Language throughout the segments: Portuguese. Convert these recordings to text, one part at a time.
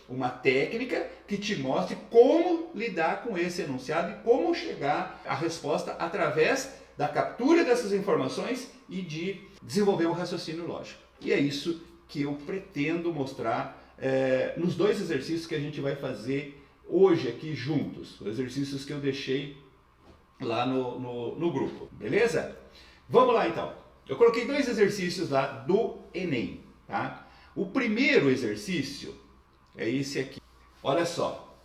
uma técnica que te mostre como lidar com esse enunciado e como chegar à resposta através da captura dessas informações e de desenvolver um raciocínio lógico. E é isso que eu pretendo mostrar nos dois exercícios que a gente vai fazer hoje aqui juntos, os exercícios que eu deixei lá no grupo, beleza? Vamos lá então. Eu coloquei dois exercícios lá do Enem, tá? O primeiro exercício é esse aqui. Olha só,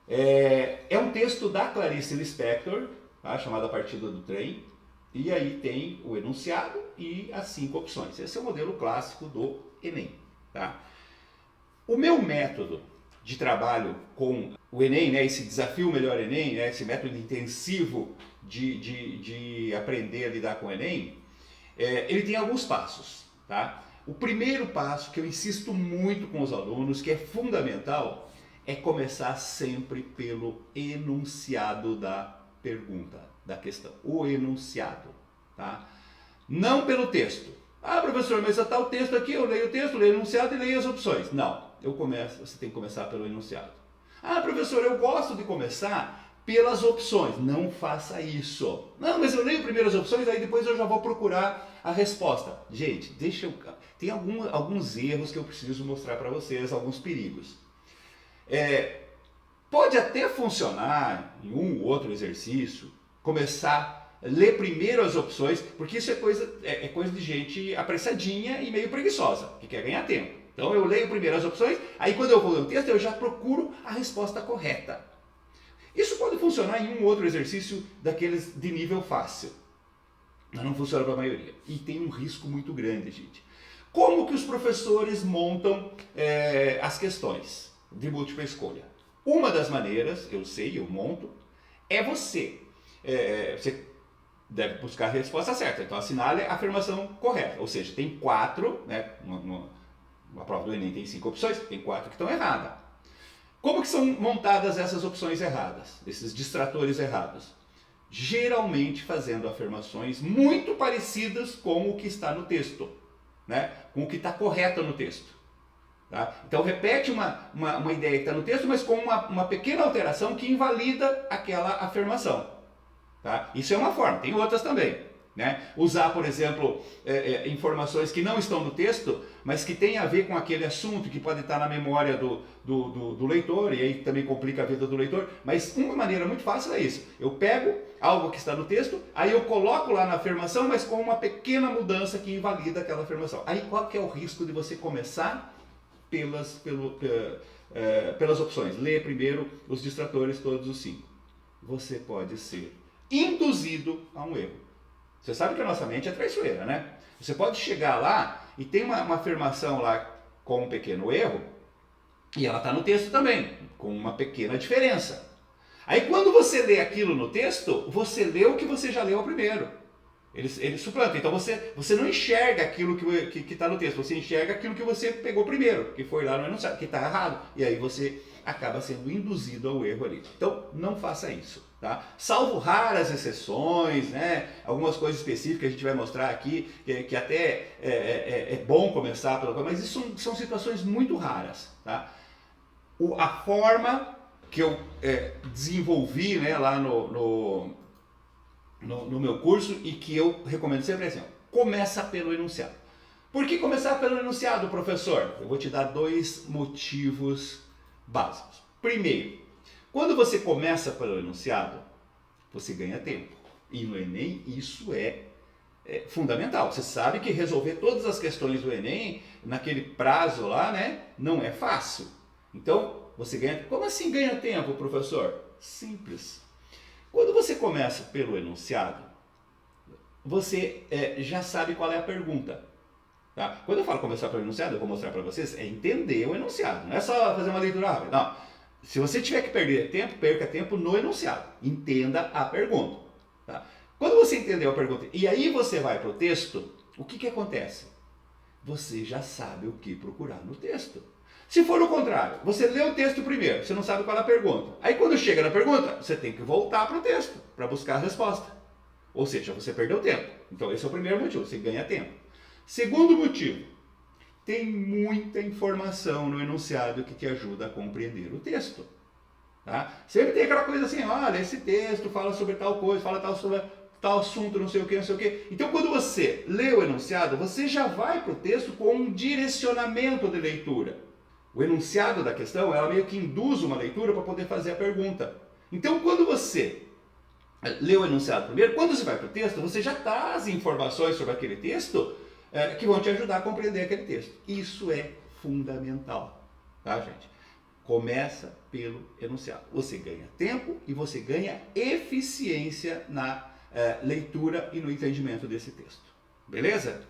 é um texto da Clarice Lispector, tá? Chamado A Partida do Trem, e aí tem o enunciado e as 5 opções. Esse é o modelo clássico do Enem, tá? O meu método de trabalho com o Enem, né, esse desafio Melhor Enem, né, esse método intensivo de aprender a lidar com o Enem, ele tem alguns passos, tá? O primeiro passo que eu insisto muito com os alunos, que é fundamental, é começar sempre pelo enunciado da pergunta, da questão. O enunciado, tá? Não pelo texto. Ah, professor, mas está o texto aqui, eu leio o texto, leio o enunciado e leio as opções. Não, você tem que começar pelo enunciado. Ah, professor, eu gosto de começar pelas opções. Não faça isso. Não, mas eu leio primeiro as opções, aí depois eu já vou procurar a resposta. Gente, tem alguns erros que eu preciso mostrar para vocês, alguns perigos. Pode até funcionar em um ou outro exercício, começar a ler primeiro as opções, porque isso é coisa de gente apressadinha e meio preguiçosa, que quer ganhar tempo. Então eu leio primeiro as opções, aí quando eu vou ler o texto eu já procuro a resposta correta. Isso pode funcionar em um outro exercício daqueles de nível fácil, mas não funciona para a maioria. E tem um risco muito grande, gente. Como que os professores montam as questões de múltipla escolha? Uma das maneiras, eu monto, é você deve buscar a resposta certa. Então assinale a afirmação correta. Ou seja, tem 4, né? A prova do Enem tem 5 opções, tem 4 que estão erradas. Como que são montadas essas opções erradas, esses distratores errados? Geralmente fazendo afirmações muito parecidas com o que está no texto, né? Com o que está correto no texto. Tá? Então repete uma ideia que está no texto, mas com uma pequena alteração que invalida aquela afirmação. Tá? Isso é uma forma, tem outras também. Né? Usar, por exemplo, informações que não estão no texto, mas que têm a ver com aquele assunto, que pode estar na memória do leitor, e aí também complica a vida do leitor. Mas uma maneira muito fácil é isso. Eu pego algo que está no texto, aí eu coloco lá na afirmação, mas com uma pequena mudança que invalida aquela afirmação. Aí qual que é o risco de você começar pelas opções? Lê primeiro os distratores, todos os 5. Você pode ser induzido a um erro. Você sabe que a nossa mente é traiçoeira, né? Você pode chegar lá e tem uma afirmação lá com um pequeno erro, e ela está no texto também, com uma pequena diferença. Aí quando você lê aquilo no texto, você lê o que você já leu primeiro. Ele suplanta. Então você não enxerga aquilo que está no texto, você enxerga aquilo que você pegou primeiro, que foi lá no enunciado, que está errado. E aí você acaba sendo induzido ao erro ali. Então não faça isso. Tá? Salvo raras exceções, né? Algumas coisas específicas que a gente vai mostrar aqui, que até é bom começar pela coisa, mas isso são situações muito raras. Tá? A forma que eu desenvolvi, né, lá no meu curso e que eu recomendo sempre é assim, começa pelo enunciado. Por que começar pelo enunciado, professor? Eu vou te dar 2 motivos básicos. Primeiro, quando você começa pelo enunciado, você ganha tempo. E no Enem isso é fundamental. Você sabe que resolver todas as questões do Enem naquele prazo lá, né, não é fácil. Então, você ganha... Como assim ganha tempo, professor? Simples. Quando você começa pelo enunciado, você já sabe qual é a pergunta. Tá? Quando eu falo começar pelo enunciado, eu vou mostrar para vocês, é entender o enunciado. Não é só fazer uma leitura rápida. Não. Se você tiver que perder tempo, perca tempo no enunciado. Entenda a pergunta. Tá? Quando você entendeu a pergunta e aí você vai para o texto, o que acontece? Você já sabe o que procurar no texto. Se for o contrário, você lê o texto primeiro, você não sabe qual é a pergunta. Aí quando chega na pergunta, você tem que voltar para o texto para buscar a resposta. Ou seja, você perdeu tempo. Então esse é o primeiro motivo, você ganha tempo. Segundo motivo, tem muita informação no enunciado que te ajuda a compreender o texto. Tá? Sempre tem aquela coisa assim, olha, esse texto fala sobre tal coisa, fala sobre tal assunto, não sei o que, não sei o que. Então, quando você lê o enunciado, você já vai para o texto com um direcionamento de leitura. O enunciado da questão, ela meio que induz uma leitura para poder fazer a pergunta. Então, quando você lê o enunciado primeiro, quando você vai para o texto, você já traz informações sobre aquele texto que vão te ajudar a compreender aquele texto. Isso é fundamental, tá, gente? Começa pelo enunciado. Você ganha tempo e você ganha eficiência na leitura e no entendimento desse texto. Beleza?